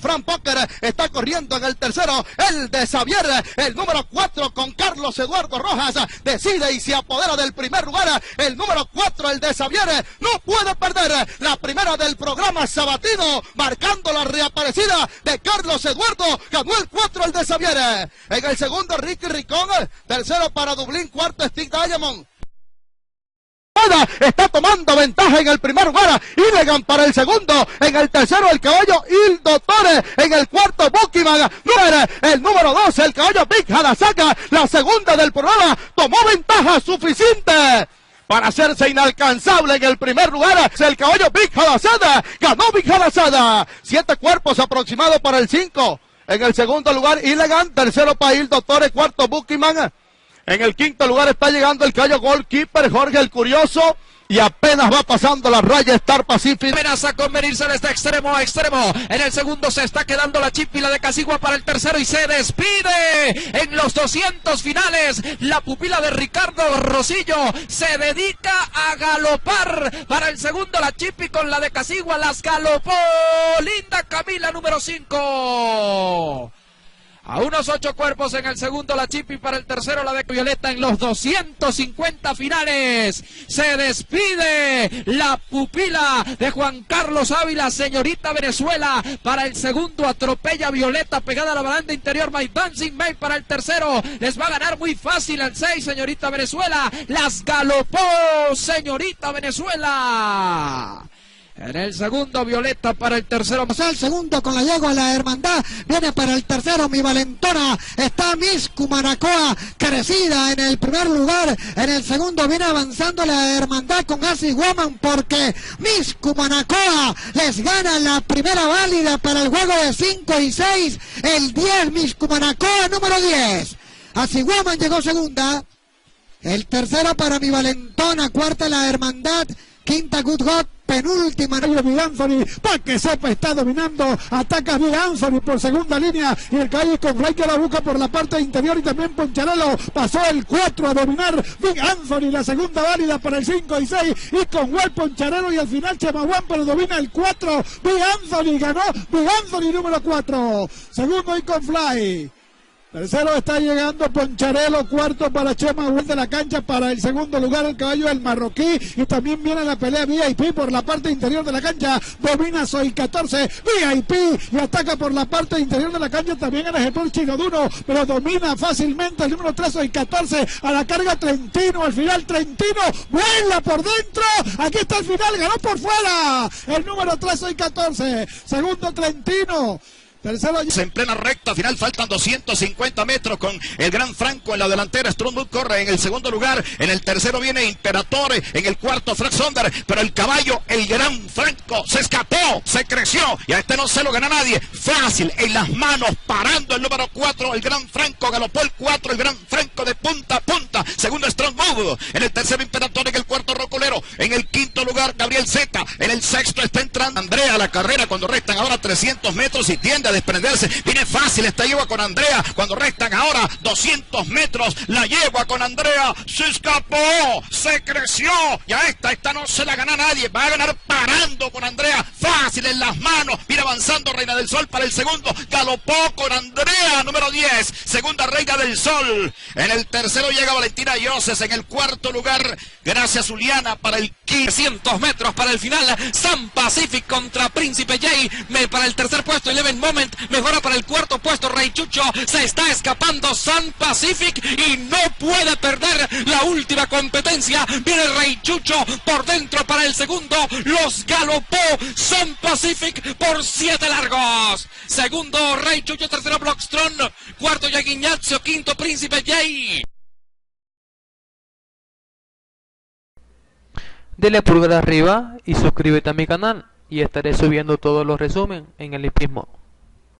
Fran Poker está corriendo en el tercero, el de Xavier, el número 4 con Carlos Eduardo Rojas, decide y se apodera del primer lugar, el número 4, el de Xavier, no puede perder la primera del programa sabatino, marcando la reaparecida de Carlos Eduardo, ganó el 4 el de Xavier, en el segundo Ricky Ricón, tercero para Dublín, cuarto Steve Diamond. Está tomando ventaja en el primer lugar, Illegan para el segundo, en el tercero el caballo Il Dottore, en el cuarto Bukiman, el número 2 el caballo Big Hadasaka, la segunda del programa, tomó ventaja suficiente para hacerse inalcanzable en el primer lugar, el caballo Big Hadasaka, ganó Big Hadasaka, 7 cuerpos aproximados para el 5, en el segundo lugar Illegan, tercero para Il Dottore, cuarto Bukiman. En el quinto lugar está llegando el caballo Goalkeeper, Jorge el Curioso, y apenas va pasando la raya Star Pacific. Amenaza con venirse de este extremo a extremo. En el segundo se está quedando la Chipila de Casigua para el tercero y se despide. En los 200 finales, la pupila de Ricardo Rosillo se dedica a galopar. Para el segundo la Chipi con la de Casigua, las galopó Linda Camila número 5. A unos 8 cuerpos en el segundo la Chipi, para el tercero la de Violeta. En los 250 finales se despide la pupila de Juan Carlos Ávila, señorita Venezuela. Para el segundo atropella Violeta pegada a la baranda interior, My Dancing May. Para el tercero les va a ganar muy fácil el 6, señorita Venezuela. Las galopó señorita Venezuela. En el segundo Violeta, para el tercero. El segundo con la yegua la hermandad, viene para el tercero Mi Valentona, está Miss Cumanacoa, crecida en el primer lugar. En el segundo viene avanzando la hermandad con Asi Woman, porque Miss Cumanacoa les gana la primera válida para el juego de 5 y 6, el 10 Miss Cumanacoa número 10. Asi Woman llegó segunda, el tercero para Mi Valentona, cuarta la hermandad, quinta Good God, penúltima Big Anthony, para que sepa, está dominando, ataca Big Anthony por segunda línea, y el caballo con Fly que la busca por la parte interior, y también Poncharelo pasó el 4 a dominar Big Anthony, la segunda válida para el 5 y 6, y con Well Poncharelo, y al final Chemahuán, pero domina el 4, Big Anthony, ganó Big Anthony número 4, segundo y con Fly. Tercero está llegando Poncharelo, cuarto para Chema Huel de la cancha, para el segundo lugar el caballo El Marroquí, y también viene la pelea VIP por la parte interior de la cancha, domina Soy 14, VIP, y ataca por la parte interior de la cancha también el ejemplar Chino Duro, pero domina fácilmente el número 3 Soy 14, a la carga Trentino, al final Trentino, vuela por dentro, aquí está el final, ganó por fuera, el número 3 Soy 14, segundo Trentino. Tercero en plena recta final, faltan 250 metros con el Gran Franco en la delantera. Strongwood corre en el segundo lugar, en el tercero viene Imperatore, en el cuarto Frank Sonder, pero el caballo, el Gran Franco, se escapó, se creció, y a este no se lo gana nadie, fácil, en las manos, parando el número 4, el Gran Franco, galopó el 4, el Gran Franco de punta a punta, segundo Strongwood, en el tercero Imperatore, en el cuarto Rocolero, en el quinto lugar Gabriel Zeta, en el sexto está entrando Andrea a la carrera cuando restan ahora 300 metros y tiende a desprenderse, viene fácil esta yegua con Andrea, cuando restan ahora 200 metros, la yegua con Andrea se escapó, se creció, y a esta no se la gana nadie, va a ganar parando con Andrea, fácil en las manos, viene avanzando Reina del Sol para el segundo, galopó con Andrea, número 10, segunda Reina del Sol, en el tercero llega Valentina Yoses, en el cuarto lugar, gracias Juliana para el 500 metros para el final, Sun Pacific contra Príncipe Jay, para el tercer puesto, Eleven Moment, mejora para el cuarto puesto Rey Chucho, se está escapando Sun Pacific y no puede perder la última competencia, viene Rey Chucho por dentro para el segundo, los galopó Sun Pacific por 7 largos, segundo Rey Chucho, tercero Blockstrom, cuarto Yaguiñazio, quinto Príncipe Jay. Dele pulgar arriba y suscríbete a mi canal y estaré subiendo todos los resúmenes en el hipismo.